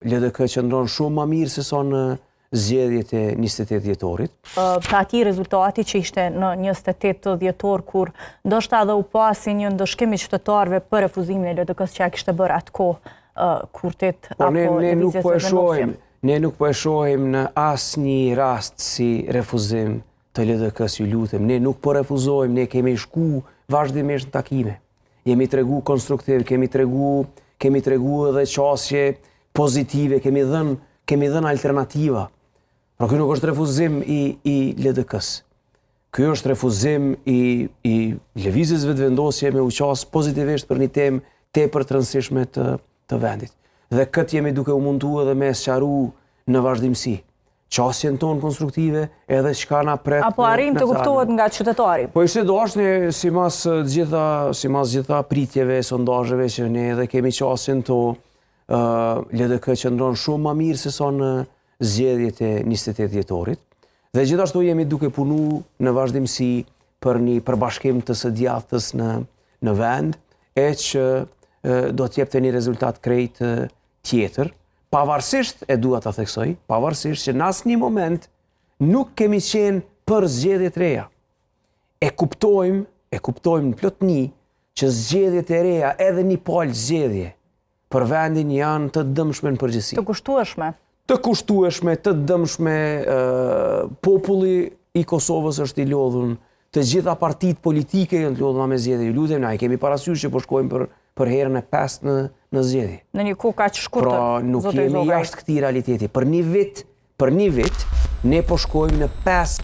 LDK qëndron shumë më mirë se sa në zgjedhjet e 28 dhjetorit. Pra ati rezultati që ishte në 28 dhjetor, kur ndoshta edhe u pasi një ndëshkim i qytetarëve për refuzimin e LDK-s që kishte bërë atë kohë kurtet apo lëvizjes së vendosjes. Ne nuk po e shohim në asnjë rast si refuzim të LDK-s, ju lutem. Ne nuk po refuzojmë, ne kemi shku vazhdimisht në takime. Jemi tregu konstruktiv, kemi tregu edhe qasje pozitive, kemi dhënë alternativa. Pra ky nuk është refuzim i LDK-s. Ky është refuzim i lëvizjes vetëvendosje me u qas pozitivisht për një temë tepër të rëndësishme të vendit. Dhe këtë jemi duke u mundu edhe me sqaru në vazhdimsi. Qasjen tonë konstruktive edhe çka na pret. Apo arrim të kuptohet nga qytetari. Po ishte dashni simas gjitha pritjeve, sondazheve që ne edhe kemi qasjen LDK qëndron shumë më mirë se sa në zgjedhjet e 28 dhjetorit. Dhe gjithashtu jemi duke punu në vazhdimsi për një përbashkim të së djathtës në vend, e që do t'jepte një rezultat krejt tjetër. Pavarësisht, e dua ta theksoj, pavarësisht që në asnjë moment nuk kemi qenë për zgjedhjet reja. E kuptojmë në plotni që zgjedhjet e reja, edhe një palë zgjedhje për vendin janë të dëmshme në përgjithësi. Të kushtueshme. Të kushtueshme, të dëmshme, populli i Kosovës është i lodhur, të gjitha partitë politike janë të lodhura me zgjedhje. Ju lutem, na i kemi parasysh që po shkojmë për herën e 5 në zgjedhje. Në një kohë kaq shkurtër. Pra nuk jemi jashtë këtij realiteti. Për një vit, ne po shkojmë në 5